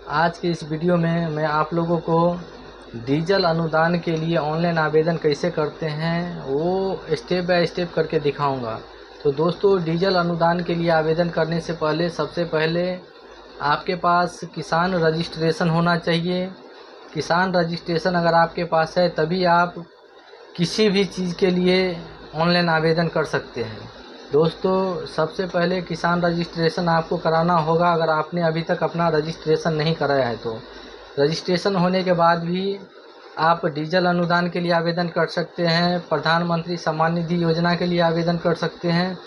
आज के इस वीडियो में मैं आप लोगों को डीजल अनुदान के लिए ऑनलाइन आवेदन कैसे करते हैं वो स्टेप बाय स्टेप करके दिखाऊंगा। तो दोस्तों, डीजल अनुदान के लिए आवेदन करने से पहले सबसे पहले आपके पास किसान रजिस्ट्रेशन होना चाहिए। किसान रजिस्ट्रेशन अगर आपके पास है तभी आप किसी भी चीज़ के लिए ऑनलाइन आवेदन कर सकते हैं। दोस्तों, सबसे पहले किसान रजिस्ट्रेशन आपको कराना होगा अगर आपने अभी तक अपना रजिस्ट्रेशन नहीं कराया है तो। रजिस्ट्रेशन होने के बाद भी आप डीजल अनुदान के लिए आवेदन कर सकते हैं, प्रधानमंत्री सम्मान निधि योजना के लिए आवेदन कर सकते हैं,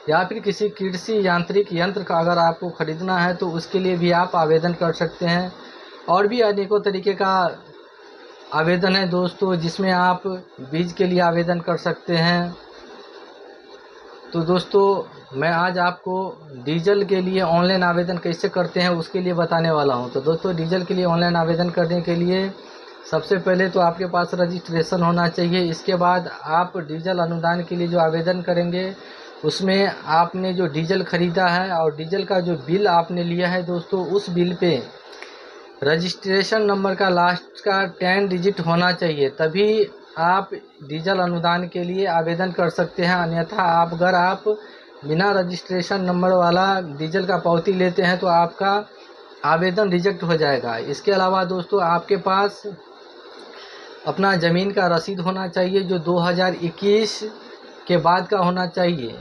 या फिर किसी कृषि यांत्रिक यंत्र का अगर आपको ख़रीदना है तो उसके लिए भी आप आवेदन कर सकते हैं। और भी अनेकों तरीके का आवेदन है दोस्तों, जिसमें आप बीज के लिए आवेदन कर सकते हैं। तो दोस्तों, मैं आज आपको डीजल के लिए ऑनलाइन आवेदन कैसे करते हैं उसके लिए बताने वाला हूं। तो दोस्तों, डीजल के लिए ऑनलाइन आवेदन करने के लिए सबसे पहले तो आपके पास रजिस्ट्रेशन होना चाहिए। इसके बाद आप डीजल अनुदान के लिए जो आवेदन करेंगे उसमें आपने जो डीजल ख़रीदा है और डीजल का जो बिल आपने लिया है दोस्तों, उस बिल पे रजिस्ट्रेशन नंबर का लास्ट का 10 डिजिट होना चाहिए, तभी आप डीजल अनुदान के लिए आवेदन कर सकते हैं। अन्यथा अगर आप बिना रजिस्ट्रेशन नंबर वाला डीजल का पावती लेते हैं तो आपका आवेदन रिजेक्ट हो जाएगा। इसके अलावा दोस्तों, आपके पास अपना ज़मीन का रसीद होना चाहिए जो 2021 के बाद का होना चाहिए,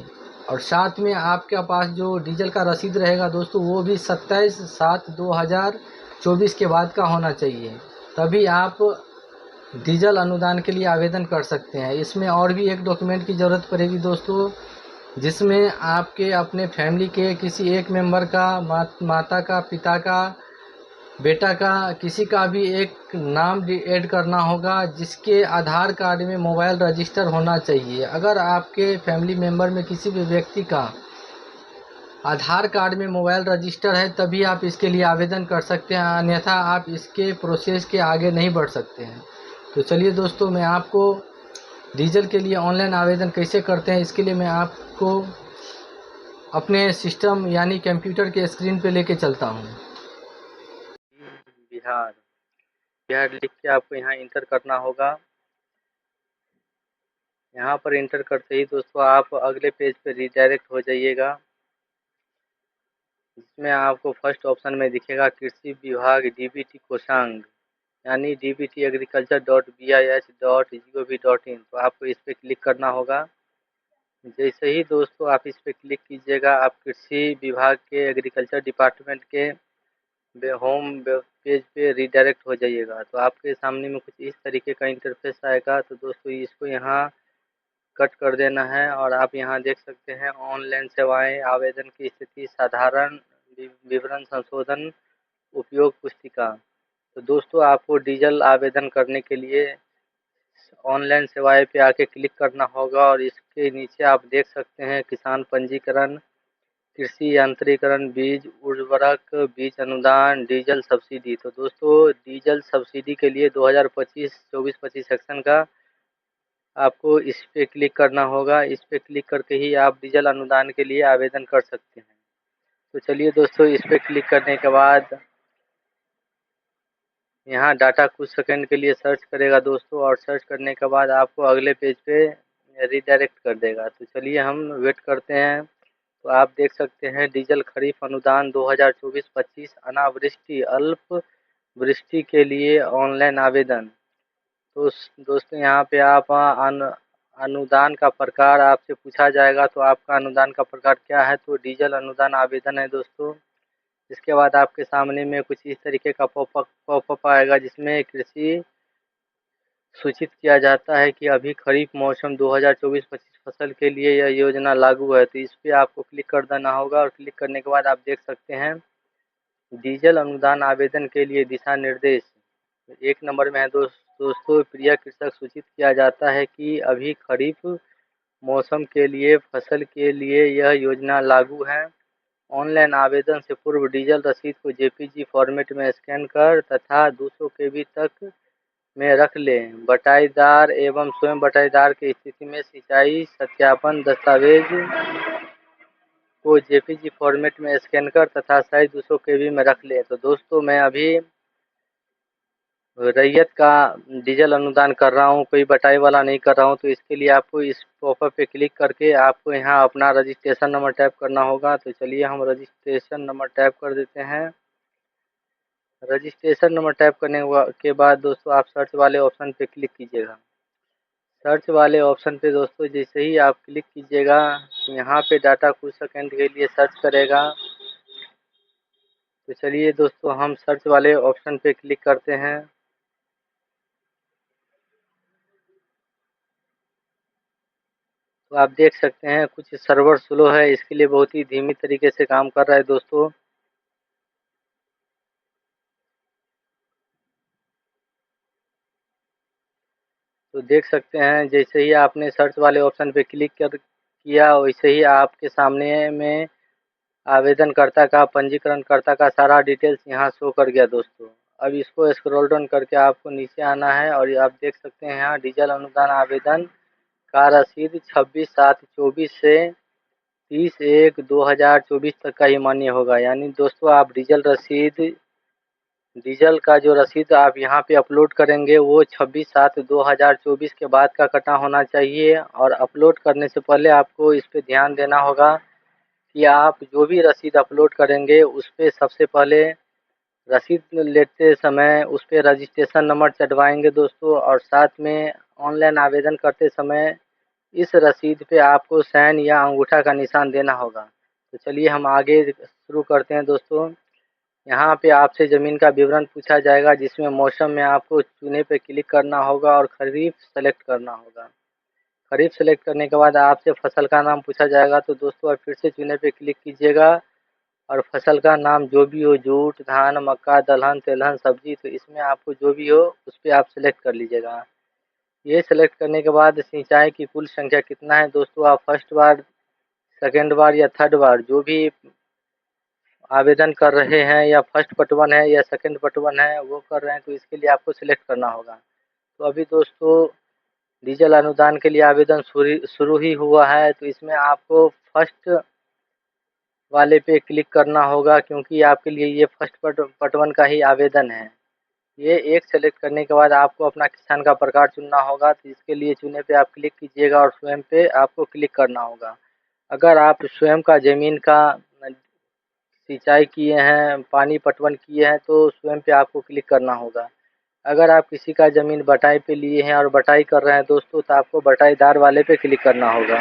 और साथ में आपके पास जो डीजल का रसीद रहेगा दोस्तों वो भी 27/7/2024 के बाद का होना चाहिए, तभी आप डीजल अनुदान के लिए आवेदन कर सकते हैं। इसमें और भी एक डॉक्यूमेंट की ज़रूरत पड़ेगी दोस्तों, जिसमें आपके अपने फैमिली के किसी एक मेंबर का, माता का, पिता का, बेटा का, किसी का भी एक नाम ऐड करना होगा जिसके आधार कार्ड में मोबाइल रजिस्टर होना चाहिए। अगर आपके फैमिली मेंबर में किसी भी व्यक्ति का आधार कार्ड में मोबाइल रजिस्टर है तभी आप इसके लिए आवेदन कर सकते हैं, अन्यथा आप इसके प्रोसेस के आगे नहीं बढ़ सकते हैं। तो चलिए दोस्तों, मैं आपको डीजल के लिए ऑनलाइन आवेदन कैसे करते हैं इसके लिए मैं आपको अपने सिस्टम यानी कंप्यूटर के स्क्रीन पे लेके चलता हूँ। बिहार बिहार लिख के आपको यहाँ इंटर करना होगा। यहाँ पर इंटर करते ही दोस्तों आप अगले पेज पे रीडायरेक्ट हो जाइएगा, जिसमें आपको फर्स्ट ऑप्शन में दिखेगा कृषि विभाग डीबीटी कोषांग, यानी dbt.agriculture.bih.gov.in। तो आपको इस पर क्लिक करना होगा। जैसे ही दोस्तों आप इस पर क्लिक कीजिएगा, आप कृषि विभाग के एग्रीकल्चर डिपार्टमेंट के होम पेज पे रीडायरेक्ट हो जाइएगा। तो आपके सामने में कुछ इस तरीके का इंटरफेस आएगा। तो दोस्तों इसको यहाँ कट कर देना है, और आप यहाँ देख सकते हैं ऑनलाइन सेवाएं, आवेदन की स्थिति, साधारण विवरण संशोधन, उपयोग पुस्तिका। तो दोस्तों आपको डीजल आवेदन करने के लिए ऑनलाइन सेवाएं पे आके क्लिक करना होगा, और इसके नीचे आप देख सकते हैं किसान पंजीकरण, कृषि यांत्रिकरण, बीज उर्वरक, बीज अनुदान, डीजल सब्सिडी। तो दोस्तों डीजल सब्सिडी के लिए 2025-24-25 सेक्शन का आपको इस पे क्लिक करना होगा। इस पे क्लिक करके ही आप डीजल अनुदान के लिए आवेदन कर सकते हैं। तो चलिए दोस्तों, इस पे क्लिक करने के बाद यहाँ डाटा कुछ सेकंड के लिए सर्च करेगा दोस्तों, और सर्च करने के बाद आपको अगले पेज पे रीडायरेक्ट कर देगा। तो चलिए हम वेट करते हैं। तो आप देख सकते हैं डीजल खरीफ अनुदान 2024-25 अनावृष्टि अल्प वृष्टि के लिए ऑनलाइन आवेदन। तो दोस्तों यहाँ पे आप अनुदान का प्रकार आपसे पूछा जाएगा, तो आपका अनुदान का प्रकार क्या है, तो डीजल अनुदान आवेदन है दोस्तों। इसके बाद आपके सामने में कुछ इस तरीके का पॉपअप आएगा, जिसमें कृषि सूचित किया जाता है कि अभी खरीफ मौसम 2024-25 फसल के लिए यह योजना लागू है। तो इस पे आपको क्लिक कर देना होगा, और क्लिक करने के बाद आप देख सकते हैं डीजल अनुदान आवेदन के लिए दिशा निर्देश। एक नंबर में है दोस्तों, प्रिय कृषक, सूचित किया जाता है कि अभी खरीफ मौसम के लिए फसल के लिए यह योजना लागू है। ऑनलाइन आवेदन से पूर्व डीजल रसीद को जेपीजी फॉर्मेट में स्कैन कर तथा 200 केबी तक में रख लें। बटाईदार एवं स्वयं बटाईदार की स्थिति में सिंचाई सत्यापन दस्तावेज को जेपीजी फॉर्मेट में स्कैन कर तथा साइज 200 केबी में रख लें। तो दोस्तों मैं अभी रैयत का डीजल अनुदान कर रहा हूँ, कोई बटाई वाला नहीं कर रहा हूँ। तो इसके लिए आपको इस पॉपअप पे क्लिक करके आपको यहाँ अपना रजिस्ट्रेशन नंबर टाइप करना होगा। तो चलिए हम रजिस्ट्रेशन नंबर टाइप कर देते हैं। रजिस्ट्रेशन नंबर टाइप करने के बाद दोस्तों आप सर्च वाले ऑप्शन पे क्लिक कीजिएगा। सर्च वाले ऑप्शन पे दोस्तों जैसे ही आप क्लिक कीजिएगा यहाँ पे डाटा कुछ सेकंड के लिए सर्च करेगा। तो चलिए दोस्तों हम सर्च वाले ऑप्शन पे क्लिक करते हैं। तो आप देख सकते हैं कुछ सर्वर स्लो है, इसके लिए बहुत ही धीमी तरीके से काम कर रहा है दोस्तों। तो देख सकते हैं जैसे ही आपने सर्च वाले ऑप्शन पे क्लिक कर किया वैसे ही आपके सामने में आवेदनकर्ता का पंजीकरणकर्ता का सारा डिटेल्स यहाँ शो कर गया दोस्तों। अब इसको स्क्रॉल डाउन करके आपको नीचे आना है और आप देख सकते हैं यहाँ डीजल अनुदान आवेदन का रसीद 26/7/24 से 30/1/2024 तक का ही मान्य होगा। यानी दोस्तों आप डीजल का जो रसीद आप यहाँ पे अपलोड करेंगे वो 26/7/2024 के बाद का कटा होना चाहिए। और अपलोड करने से पहले आपको इस पे ध्यान देना होगा कि आप जो भी रसीद अपलोड करेंगे उस पे सबसे पहले रसीद लेते समय उस पे रजिस्ट्रेशन नंबर चढ़वाएंगे दोस्तों। और साथ में ऑनलाइन आवेदन करते समय इस रसीद पे आपको साइन या अंगूठा का निशान देना होगा। तो चलिए हम आगे शुरू करते हैं दोस्तों। यहाँ पे आपसे ज़मीन का विवरण पूछा जाएगा जिसमें मौसम में आपको चुने पे क्लिक करना होगा और खरीफ सेलेक्ट करना होगा। खरीफ सेलेक्ट करने के बाद आपसे फसल का नाम पूछा जाएगा। तो दोस्तों आप फिर से चुने पे क्लिक कीजिएगा और फसल का नाम जो भी हो, जूट, धान, मक्का, दलहन, तेलहन, सब्जी, तो इसमें आपको जो भी हो उस पे आप सेलेक्ट कर लीजिएगा। ये सेलेक्ट करने के बाद सिंचाई की कुल संख्या कितना है दोस्तों, आप फर्स्ट बार, सेकंड बार या थर्ड बार जो भी आवेदन कर रहे हैं या फर्स्ट पटवन है या सेकंड पटवन है वो कर रहे हैं, तो इसके लिए आपको सिलेक्ट करना होगा। तो अभी दोस्तों डीजल अनुदान के लिए आवेदन शुरू ही हुआ है, तो इसमें आपको फर्स्ट वाले पे क्लिक करना होगा क्योंकि आपके लिए ये फर्स्ट पटवन का ही आवेदन है। ये एक सेलेक्ट करने के बाद आपको अपना किसान का प्रकार चुनना होगा। तो इसके लिए चुने पे आप क्लिक कीजिएगा और स्वयं पे आपको क्लिक करना होगा। अगर आप स्वयं का ज़मीन का सिंचाई किए हैं, पानी पटवन किए हैं तो स्वयं पे आपको क्लिक करना होगा। अगर आप किसी का ज़मीन बटाई पे लिए हैं और बटाई कर रहे हैं दोस्तों तो आपको बटाईदार वाले पे क्लिक करना होगा।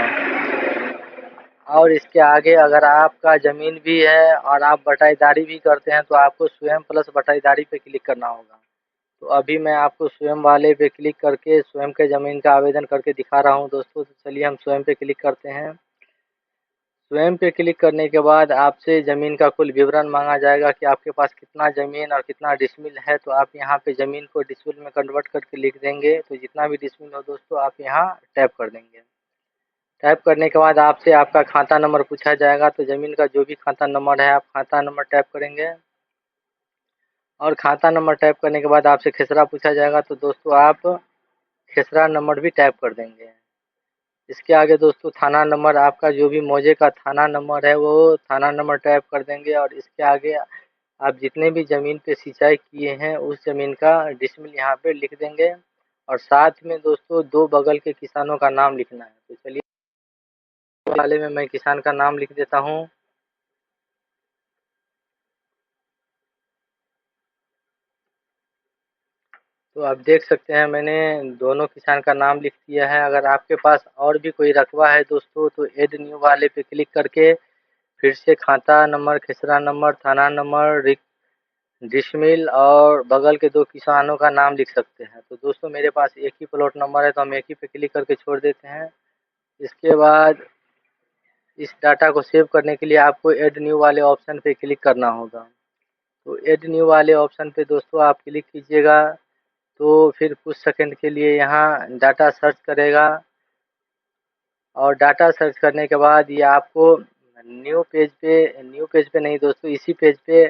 और इसके आगे अगर आपका ज़मीन भी है और आप बटाईदारी भी करते हैं तो आपको स्वयं प्लस बटाईदारी पे क्लिक करना होगा। तो अभी मैं आपको स्वयं वाले पे क्लिक करके स्वयं के ज़मीन का आवेदन करके दिखा रहा हूँ दोस्तों। तो चलिए हम स्वयं पे क्लिक करते हैं। स्वयं पे क्लिक करने के बाद आपसे ज़मीन का कुल विवरण मांगा जाएगा कि आपके पास कितना ज़मीन और कितना डिसमिल है। तो आप यहाँ पे ज़मीन को डिसमिल में कन्वर्ट करके लिख देंगे। तो जितना भी डिसमिल हो दोस्तों आप यहाँ टाइप कर देंगे। टाइप करने के बाद आपसे आपका खाता नंबर पूछा जाएगा। तो ज़मीन का जो भी खाता नंबर है आप खाता नंबर टाइप करेंगे। और खाता नंबर टाइप करने के बाद आपसे खेसरा पूछा जाएगा। तो दोस्तों आप खेसरा नंबर भी टाइप कर देंगे। इसके आगे दोस्तों थाना नंबर, आपका जो भी मौजे का थाना नंबर है वो थाना नंबर टाइप कर देंगे। और इसके आगे आप जितने भी ज़मीन पे सिंचाई किए हैं उस ज़मीन का डिसमिल यहाँ पे लिख देंगे। और साथ में दोस्तों 2 बगल के किसानों का नाम लिखना है। तो चलिए वाले में मैं किसान का नाम लिख देता हूँ। तो आप देख सकते हैं मैंने दोनों किसान का नाम लिख दिया है। अगर आपके पास और भी कोई रकबा है दोस्तों तो ऐड न्यू वाले पे क्लिक करके फिर से खाता नंबर, खेसरा नंबर, थाना नंबर, डिसमिल और बगल के 2 किसानों का नाम लिख सकते हैं। तो दोस्तों मेरे पास एक ही प्लॉट नंबर है तो हम एक ही पे क्लिक करके छोड़ देते हैं। इसके बाद इस डाटा को सेव करने के लिए आपको ऐड न्यू वाले ऑप्शन पे क्लिक करना होगा। तो ऐड न्यू वाले ऑप्शन पे दोस्तों आप क्लिक कीजिएगा तो फिर कुछ सेकंड के लिए यहाँ डाटा सर्च करेगा। और डाटा सर्च करने के बाद ये आपको न्यू पेज पे नहीं दोस्तों, इसी पेज पे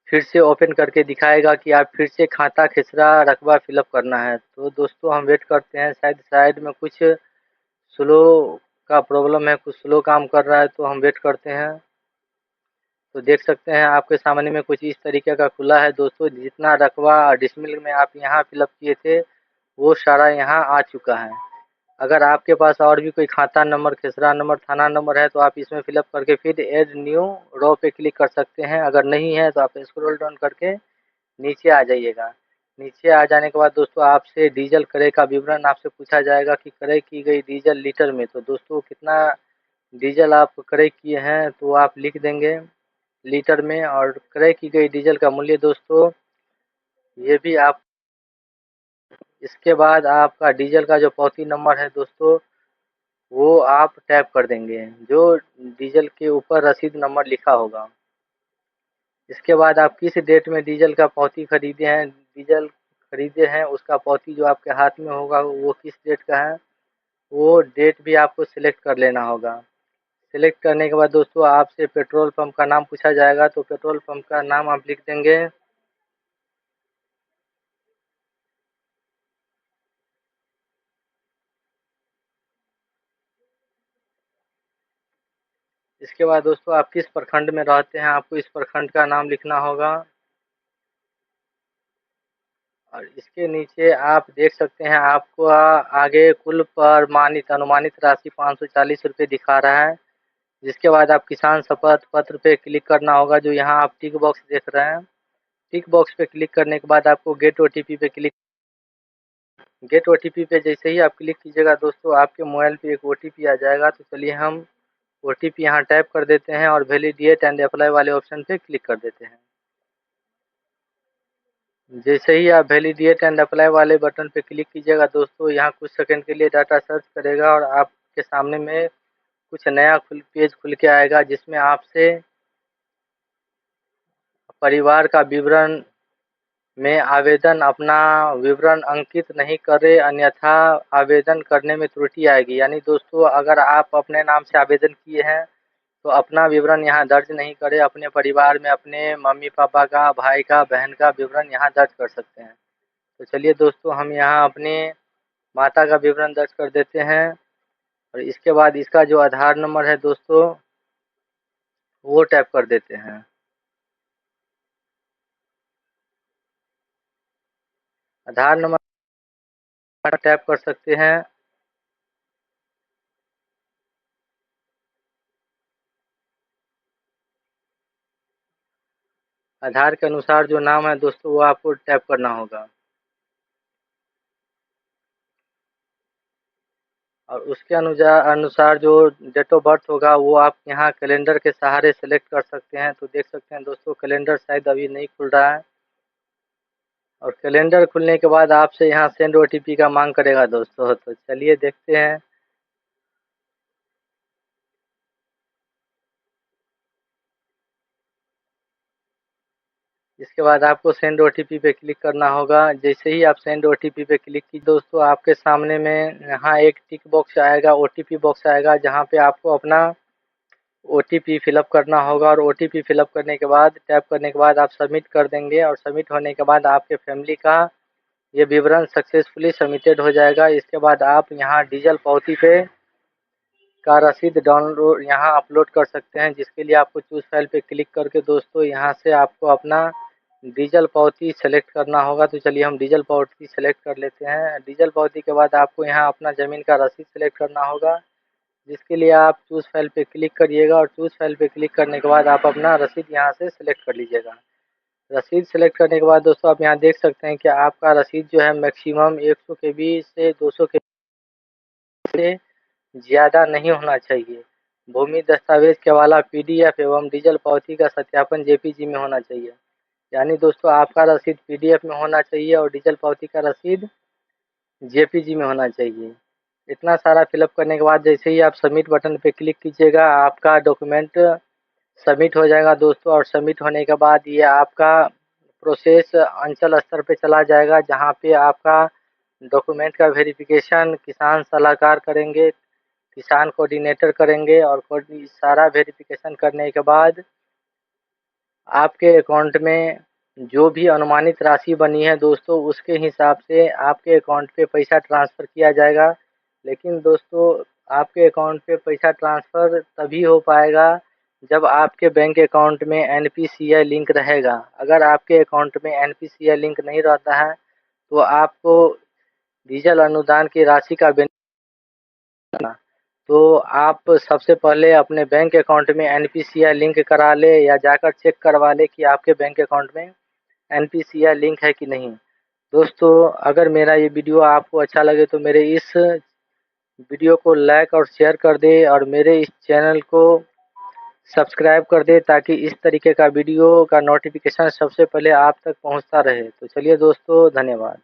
फिर से ओपन करके दिखाएगा कि आप फिर से खाता, खेसरा, रकबा फिलअप करना है। तो दोस्तों हम वेट करते हैं, शायद साइड में कुछ स्लो का प्रॉब्लम है, कुछ स्लो काम कर रहा है, तो हम वेट करते हैं। तो देख सकते हैं आपके सामने में कुछ इस तरीके का खुला है दोस्तों। जितना रकबा डिसमिल में आप यहाँ फिलअप किए थे वो सारा यहाँ आ चुका है। अगर आपके पास और भी कोई खाता नंबर, खेसरा नंबर, थाना नंबर है तो आप इसमें फिलअप करके फिर ऐड न्यू रो पे क्लिक कर सकते हैं। अगर नहीं है तो आप स्क्रॉल डाउन करके नीचे आ जाइएगा। नीचे आ जाने के बाद दोस्तों आपसे डीजल क्रय का विवरण आपसे पूछा जाएगा कि क्रय की गई डीजल लीटर में। तो दोस्तों कितना डीजल आप क्रय किए हैं तो आप लिख देंगे लीटर में, और क्रय की गई डीजल का मूल्य दोस्तों ये भी आप। इसके बाद आपका डीजल का जो पावती नंबर है दोस्तों वो आप टैप कर देंगे, जो डीजल के ऊपर रसीद नंबर लिखा होगा। इसके बाद आप किस डेट में डीजल का पावती खरीदे हैं उसका पावती जो आपके हाथ में होगा वो किस डेट का है, वो डेट भी आपको सिलेक्ट कर लेना होगा। सिलेक्ट करने के बाद दोस्तों आपसे पेट्रोल पंप का नाम पूछा जाएगा, तो पेट्रोल पंप का नाम आप लिख देंगे। इसके बाद दोस्तों आप किस प्रखंड में रहते हैं आपको इस प्रखंड का नाम लिखना होगा। और इसके नीचे आप देख सकते हैं आपको आगे कुल प्रमाणित अनुमानित राशि 540 रुपये दिखा रहा है। जिसके बाद आप किसान शपथ पत्र पे क्लिक करना होगा, जो यहाँ आप टिक बॉक्स देख रहे हैं। टिक बॉक्स पे क्लिक करने के बाद आपको गेट ओटीपी पे जैसे ही आप क्लिक कीजिएगा दोस्तों आपके मोबाइल पे एक ओटीपी आ जाएगा। तो चलिए हम ओटीपी यहाँ टाइप कर देते हैं और वैलिडेट एंड अप्लाई वाले ऑप्शन पे क्लिक कर देते हैं। जैसे ही आप वैलिडेट एंड अप्लाई वाले बटन पे क्लिक कीजिएगा दोस्तों यहाँ कुछ सेकंड के लिए डाटा सर्च करेगा और आपके सामने में कुछ नया पेज खुल के आएगा, जिसमें आपसे परिवार का विवरण में आवेदन अपना विवरण अंकित नहीं करें, अन्यथा आवेदन करने में त्रुटि आएगी। यानी दोस्तों अगर आप अपने नाम से आवेदन किए हैं तो अपना विवरण यहाँ दर्ज नहीं करें, अपने परिवार में अपने मम्मी पापा का, भाई का, बहन का विवरण यहाँ दर्ज कर सकते हैं। तो चलिए दोस्तों हम यहाँ अपने माता का विवरण दर्ज कर देते हैं, और इसके बाद इसका जो आधार नंबर है दोस्तों वो टाइप कर देते हैं। आधार नंबर टाइप कर सकते हैं। आधार के अनुसार जो नाम है दोस्तों वो आपको टाइप करना होगा, और उसके अनुसार जो डेट ऑफ बर्थ होगा वो आप यहाँ कैलेंडर के सहारे सेलेक्ट कर सकते हैं। तो देख सकते हैं दोस्तों कैलेंडर शायद अभी नहीं खुल रहा है, और कैलेंडर खुलने के बाद आपसे यहाँ सेंड ओटीपी का मांग करेगा दोस्तों। तो चलिए देखते हैं। इसके बाद आपको सेंड ओटीपी पे क्लिक करना होगा। जैसे ही आप सेंड ओटीपी पे क्लिक की दोस्तों आपके सामने में यहाँ एक टिक बॉक्स आएगा, ओटीपी बॉक्स आएगा, जहाँ पे आपको अपना ओटीपी फिलअप करना होगा। और ओटीपी फिलअप करने के बाद टैप करने के बाद आप सबमिट कर देंगे, और सबमिट होने के बाद आपके फैमिली का ये विवरण सक्सेसफुली सबमिटेड हो जाएगा। इसके बाद आप यहाँ डीजल पावती पे का रसीद डाउनलोड यहाँ अपलोड कर सकते हैं, जिसके लिए आपको चूज़ फाइल पे क्लिक करके दोस्तों यहाँ से आपको अपना डीजल पावती सेलेक्ट करना होगा। तो चलिए हम डीजल पावती सेलेक्ट कर लेते हैं। डीजल पावती के बाद आपको यहाँ अपना ज़मीन का रसीद सेलेक्ट करना होगा, जिसके लिए आप चूज़ फाइल पे क्लिक करिएगा, और चूज़ फाइल पे क्लिक करने के बाद आप अपना रसीद यहाँ से सेलेक्ट कर लीजिएगा। रसीद सेलेक्ट करने के बाद दोस्तों आप यहाँ देख सकते हैं कि आपका रसीद जो है मैक्सिमम 100 केबी से 200 केबी से ज़्यादा नहीं होना चाहिए। भूमि दस्तावेज के वाला पीडीएफ एवं डीजल पावती का सत्यापन जेपीजी में होना चाहिए। यानी दोस्तों आपका रसीद पीडीएफ में होना चाहिए और डीजल पावती का रसीद जेपीजी में होना चाहिए। इतना सारा फिलअप करने के बाद जैसे ही आप सबमिट बटन पे क्लिक कीजिएगा आपका डॉक्यूमेंट सबमिट हो जाएगा दोस्तों। और सबमिट होने के बाद ये आपका प्रोसेस अंचल स्तर पे चला जाएगा, जहाँ पे आपका डॉक्यूमेंट का वेरिफिकेशन किसान सलाहकार करेंगे, किसान कोऑर्डिनेटर करेंगे, और सारा वेरिफिकेशन करने के बाद आपके अकाउंट में जो भी अनुमानित राशि बनी है दोस्तों उसके हिसाब से आपके अकाउंट पे पैसा ट्रांसफ़र किया जाएगा। लेकिन दोस्तों आपके अकाउंट पे पैसा ट्रांसफ़र तभी हो पाएगा जब आपके बैंक अकाउंट में एनपीसीआई लिंक रहेगा। अगर आपके अकाउंट में एनपीसीआई लिंक नहीं रहता है तो आपको डीजल अनुदान की राशि का तो आप सबसे पहले अपने बैंक अकाउंट में एनपीसीआई लिंक करा ले या जाकर चेक करवा ले कि आपके बैंक अकाउंट में एनपीसीआई लिंक है कि नहीं। दोस्तों, अगर मेरा ये वीडियो आपको अच्छा लगे तो मेरे इस वीडियो को लाइक और शेयर कर दे और मेरे इस चैनल को सब्सक्राइब कर दे ताकि इस तरीके का वीडियो का नोटिफिकेशन सबसे पहले आप तक पहुंचता रहे। तो चलिए दोस्तों, धन्यवाद।